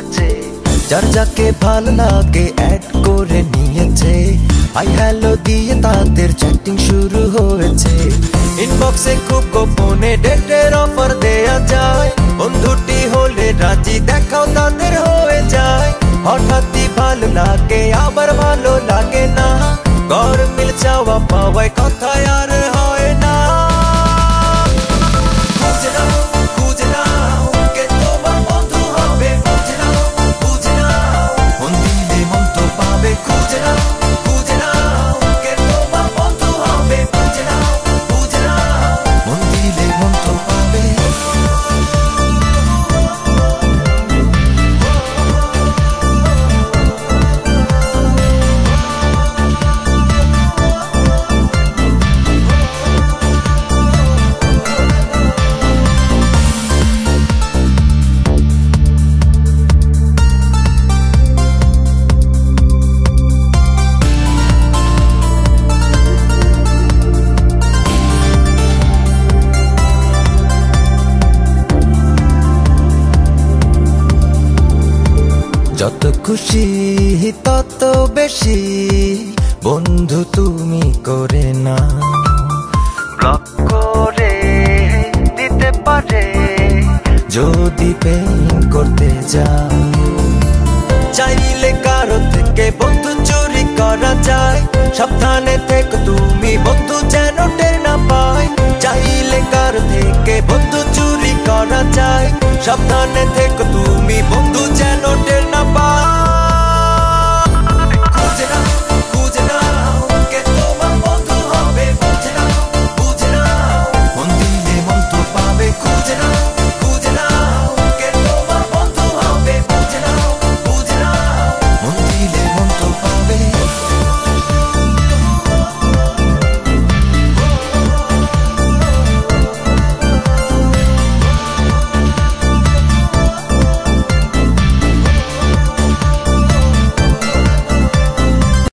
হয়েছে, যার যাকে ভালো লাগে অ্যাড করে নিয়েছে, হাই হ্যালো দিয়ে তাদের চ্যাটিং শুরু হয়েছে। ইনবক্সে খুব গোপনে ডেটের অফার দেয়া যায়, বন্ধুটি হলে রাজি দেখাও তাদের হয়ে যায়। হঠাৎই ভালো লাগে আবার ভালো লাগে না, গরমিল চাওয়া পাওয়ায় কথায় আর হয় না। খুঁজে নাও খুঁজে নাও কে তোমার বন্ধু হবে, বুঝে নাও বুঝে নাও মন দিলে মন তো পাবে। খুঁজে নাও খুঁজে নাও কে তোমার বন্ধু হবে, বুঝে নাও বুঝে নাও মন দিলে মন তো পাবে। যত খুশি তত বেশি বন্ধু তুমি করে না, ব্লক করে দিতে পারে যদি পেইন করতে যাও। চাইলে কারো থেকে বন্ধু চুরি করা যায়, সাবধানে থেকে তুমি বন্ধু যেন টের না পায়। চাইলে কারো থেকে বন্ধু চুরি করা যায়, সাবধানে